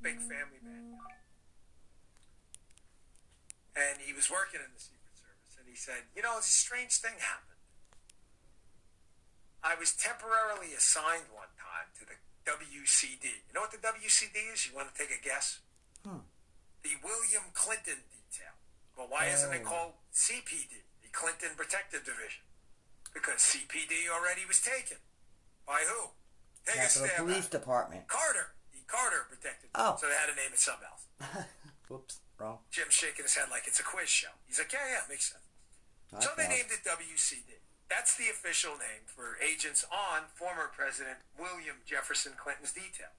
big family man guy. And he was working in the Secret Service, and he said, you know, a strange thing happened. I was temporarily assigned one time to the WCD. You know what the WCD is? You want to take a guess? The William Clinton detail. Well, why isn't it called CPD, the Clinton Protective Division? Because CPD already was taken. By who? Take a stab. The police department. Carter. The Carter Protective Division. So they had to name it something else. Whoops, wrong. Jim's shaking his head like it's a quiz show. He's like, yeah, makes sense. So they named it WCD. That's the official name for agents on former President William Jefferson Clinton's detail.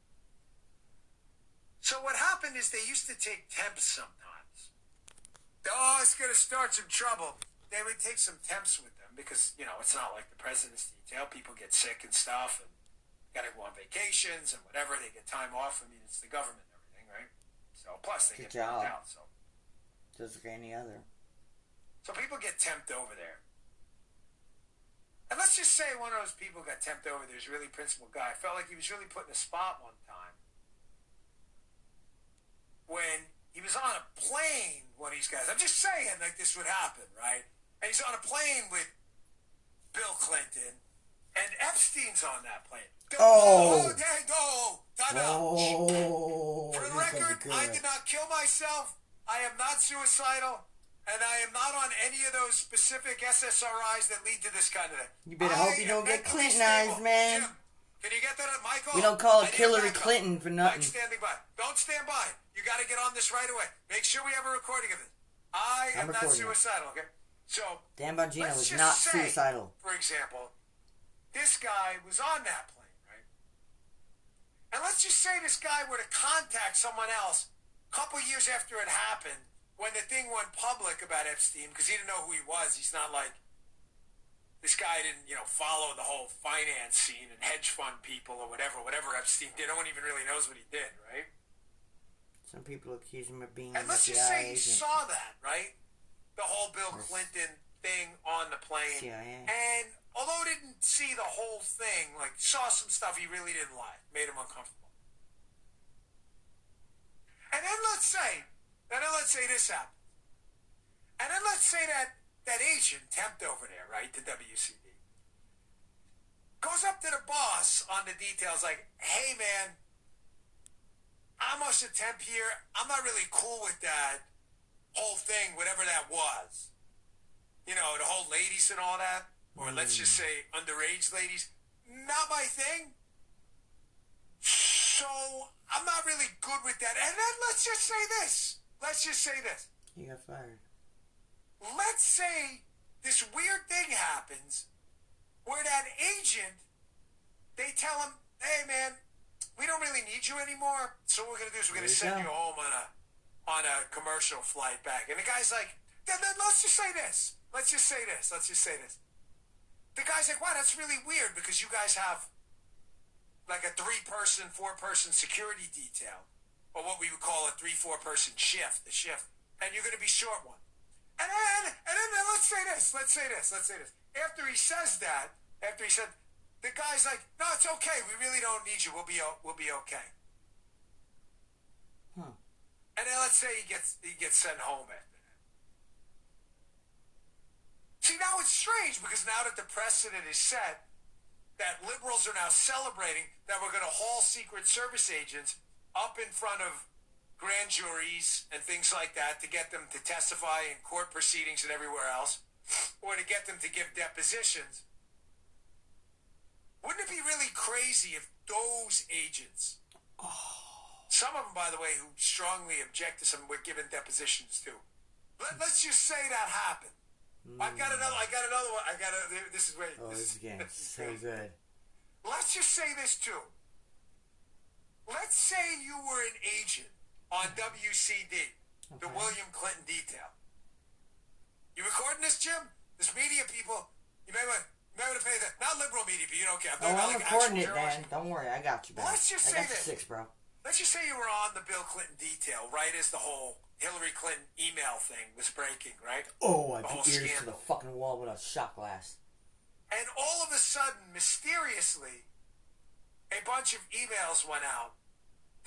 So what happened is they used to take temps sometimes. Oh, it's going to start some trouble. They would take some temps with them because, you know, it's not like the president's detail. People get sick and stuff and got to go on vacations and whatever. They get time off. I mean, it's the government and everything, right? So plus they get burned out. So just like any other. So people get temped over there. And let's just say one of those people got temped over there. He's a really principled guy. I felt like he was really put in a spot one time when he was on a plane. One of these guys, I'm just saying, like this would happen, right? And he's on a plane with Bill Clinton, and Epstein's on that plane. For the record, I did not kill myself. I am not suicidal. And I am not on any of those specific SSRIs that lead to this kind of thing. You better hope you don't get Clintonized, man. Jim, can you get that, Michael? We don't call it Hillary Clinton for nothing. Mike's standing by. Don't stand by. You got to get on this right away. Make sure we have a recording of it. I am not suicidal, okay? So, Dan Bongino was not suicidal. For example, this guy was on that plane, right? And let's just say this guy were to contact someone else a couple years after it happened, when the thing went public about Epstein, because he didn't know who he was. He's not like, this guy didn't, you know, follow the whole finance scene and hedge fund people or whatever Epstein did. No one even really knows what he did, right? Some people accuse him of being an FBI agent. And let's just say he saw that, right? The whole Bill Clinton thing on the plane. CIA. And although he didn't see the whole thing, like, saw some stuff he really didn't like, made him uncomfortable. And then let's say this happens. And then let's say that agent temped over there, right, the WCD, goes up to the boss on the details like, hey, man, I'm a temp here. I'm not really cool with that whole thing, whatever that was. You know, the whole ladies and all that, or let's just say underage ladies, not my thing. So I'm not really good with that. And then let's just say this. He got fired. Let's say this weird thing happens where that agent, they tell him, hey, man, we don't really need you anymore. So what we're going to do is we're going to send you home on a commercial flight back. And the guy's like, then let's just say this. The guy's like, wow, that's really weird because you guys have like a 3-person, 4-person security detail, or what we would call a 3-4-person shift, and you're going to be short one. And then let's say this. After he says that, the guy's like, no, it's okay. We really don't need you. We'll be okay. And then let's say he gets sent home after that. See, now it's strange because now that the precedent is set, that liberals are now celebrating that we're going to haul Secret Service agents up in front of grand juries and things like that to get them to testify in court proceedings and everywhere else, or to get them to give depositions. Wouldn't it be really crazy if those agents, some of them, by the way, who strongly object to some, were given depositions too. Let's just say that happened. I got another one. This is great. Oh, this is so good. Let's just say this too. Let's say you were an agent on WCD, the William Clinton detail. You recording this, Jim? This media people, you may want to pay that. Not liberal media, but you don't care. I'm recording it, man. Don't worry, I got you, man. Let's just say this. 6, bro. Let's just say you were on the Bill Clinton detail right as the whole Hillary Clinton email thing was breaking, right? Oh, I put ears to the fucking wall with a shot glass. And all of a sudden, mysteriously, a bunch of emails went out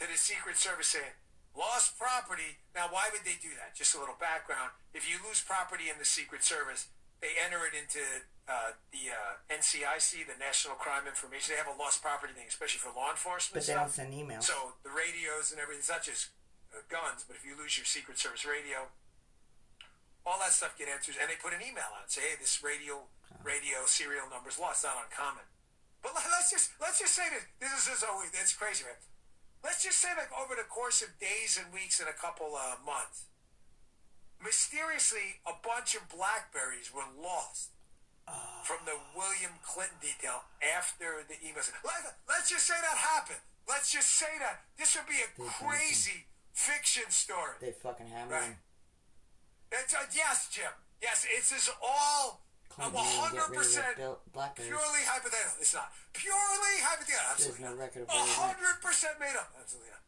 to the Secret Service saying, lost property. Now, why would they do that? Just a little background. If you lose property in the Secret Service, they enter it into the NCIC, the National Crime Information. They have a lost property thing, especially for law enforcement. But they don't send emails. So the radios and everything, it's not just guns, but if you lose your Secret Service radio, all that stuff get entered, and they put an email out and say, hey, this radio serial number's lost. Not uncommon. But let's just say that this is always, it's crazy, man. Let's just say, like, over the course of days and weeks and a couple of months, mysteriously, a bunch of BlackBerries were lost from the William Clinton detail after the emails. Let's just say that happened. Let's just say that. This would be a crazy fiction story. They fucking hammer him. It's, yes, Jim. Yes, it's all 100% purely hypothetical. It's not. Purely hypothetical. Absolutely. There's no record of 100% made up. Absolutely not.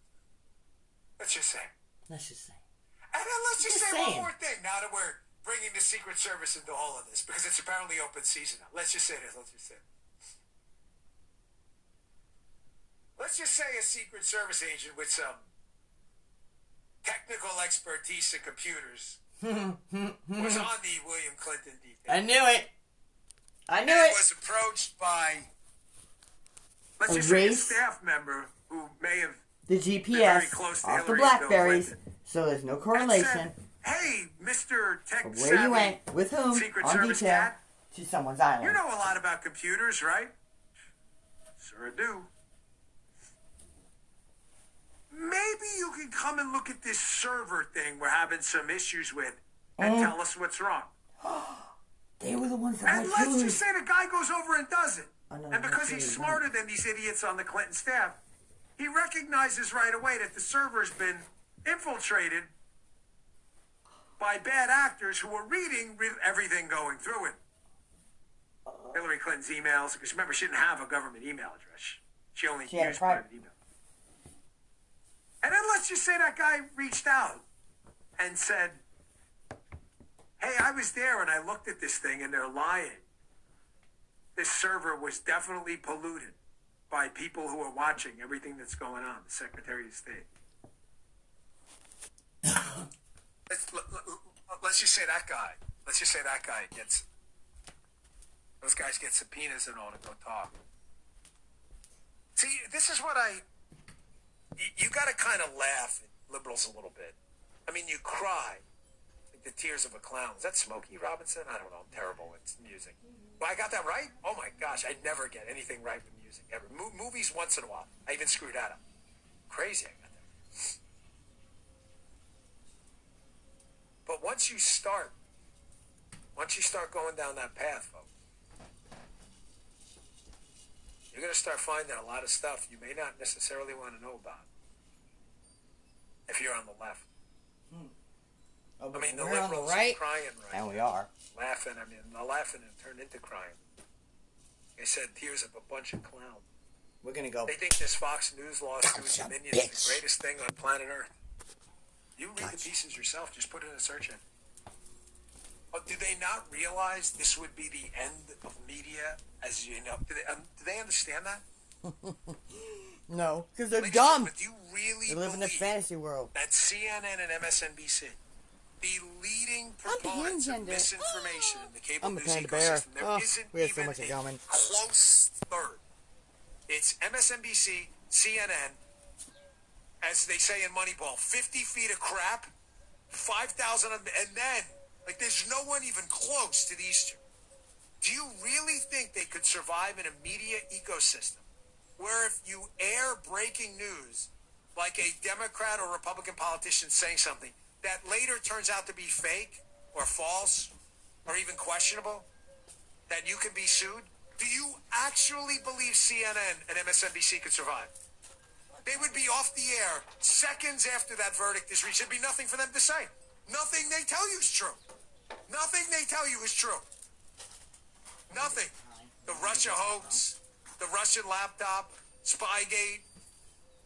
Let's just say. Let's just say. And then let's just say one more thing now that we're bringing the Secret Service into all of this, because it's apparently open season now. Let's just say this. Let's just say. Let's just say a Secret Service agent with some technical expertise in computers was on the William Clinton detail. I knew it. Was approached by, let's just say, a staff member who may have the GPS off the BlackBerries, so there's no correlation. Said, hey, Mr. Tech of where you went, with whom, Secret on Service detail, cat, to someone's island. You know a lot about computers, right? Sure do. Maybe you can come and look at this server thing we're having some issues with and tell us what's wrong. They were the ones that And let's just say the guy goes over and does it. And because he's smarter than these idiots on the Clinton staff, he recognizes right away that the server's been infiltrated by bad actors who are reading everything going through it. Hillary Clinton's emails, because remember, she didn't have a government email address. She only used private email. And then let's just say that guy reached out and said, hey, I was there and I looked at this thing and they're lying. This server was definitely polluted by people who are watching everything that's going on, the Secretary of State. Let's just say that guy. Let's just say that guy gets, those guys get subpoenas and all to go talk. See, this is what you got to kind of laugh at liberals a little bit. I mean, you cry. Like the tears of a clown. Is that Smokey Robinson? I don't know. I'm terrible with music. Well, I got that right? Oh my gosh, I never get anything right with music ever. Movies once in a while. I even screw that up. Crazy I got that. But once you start going down that path, folks, you're going to start finding a lot of stuff you may not necessarily want to know about if you're on the left. Oh, I mean, the we're liberals on the right, are crying right and we are. Laughing. I mean, they're laughing and turned into crying. They said tears of a bunch of clowns. We're going to go. They think this Fox News lawsuit is the greatest thing on planet Earth. You read the pieces yourself. Just put it in a search engine. Oh, do they not realize this would be the end of media? As you know, do they understand that? No, because they're dumb. But do you really they live in a fantasy world? That CNN and MSNBC, the leading proponents of misinformation in the cable news ecosystem, there isn't even a close third. It's MSNBC, CNN, as they say in Moneyball, 50 feet of crap, 5,000 of them, and then, like, there's no one even close to these two. Do you really think they could survive in a media ecosystem where if you air breaking news, like a Democrat or Republican politician saying something that later turns out to be fake or false or even questionable, that you can be sued? Do you actually believe CNN and MSNBC could survive? They would be off the air seconds after that verdict is reached. There'd be nothing for them to say. Nothing they tell you is true. Nothing they tell you is true. Nothing. The Russia hoax, the Russian laptop, Spygate,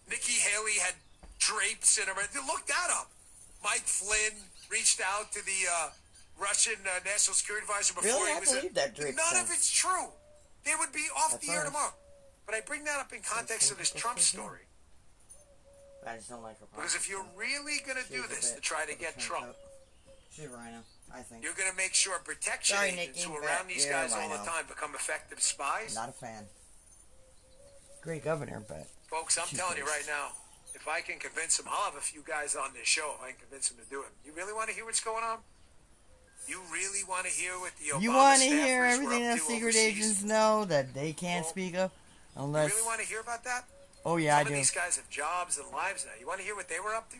Nikki Haley had drapes in her. Look that up. Mike Flynn reached out to the Russian National Security Advisor before he was in. None of it's true. They would be off the air tomorrow. But I bring that up in context of this Trump story. I just don't like her. Because if you're really going to do this to try to get Trump, she's a rhino, I think. You're going to make sure protection agents who are around these guys all the time become effective spies? Not a fan. Great governor, but... Folks, I'm telling you right now, if I can convince him, I'll have a few guys on this show if I can convince him to do it. You really want to hear what's going on? You really want to hear what the Obama You want to staffers hear were everything up that to secret overseas? agents know that they can't speak of? Unless... You really want to hear about that? Oh, yeah, I do. Some of these guys have jobs and lives now. You want to hear what they were up to?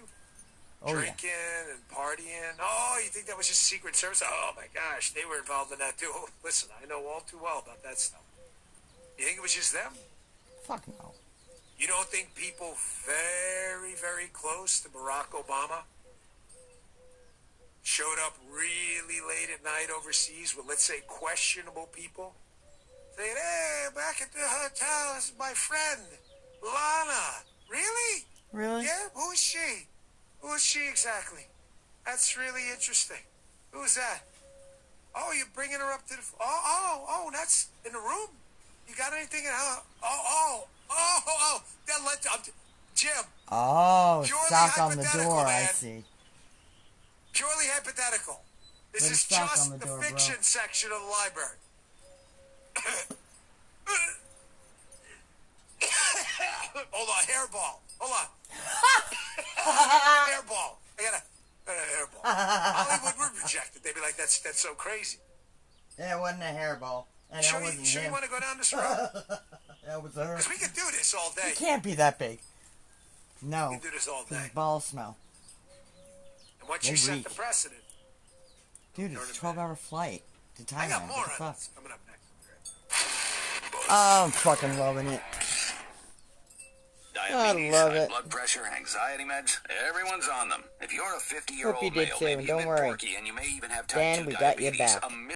Oh, Drinking and partying. Oh, you think that was just Secret Service? Oh, my gosh, they were involved in that, too. Oh, listen, I know all too well about that stuff. You think it was just them? Fuck no. You don't think people very, very close to Barack Obama showed up really late at night overseas with, let's say, questionable people? Saying, hey, back at the hotel, this is my friend, Lana. Really? Really? Yeah? Who is she? Who is she exactly? That's really interesting. Who is that? Oh, you're bringing her up to the... Oh, that's in the room? You got anything in her... Then Jim. Oh, Purely sock on the hypothetical, door, I man. see. Purely hypothetical. This Put a is sock just on the the door, fiction bro. section of the library. Hold on, hairball. Hold on. Hairball. I got a hairball. Hollywood would reject it. They'd be like, that's so crazy. Yeah, it wasn't a hairball. And Sure, that wasn't you him. want to go down this road? That was her. Because we can do this all day. It can't be that big. We No. can do this all day. His balls smell. And once They you set reek. the precedent, Dude, it's a 12-hour flight to Thailand. I got more What the on fuck? this coming up next. I'm fucking loving it. Diabetes, love high it. blood pressure, anxiety meds, everyone's on them. If you're a 50-year-old Hope you did male, too, maybe and a don't bit worry. porky, and you may even have type Dan, 2 we got your diabetes, back. a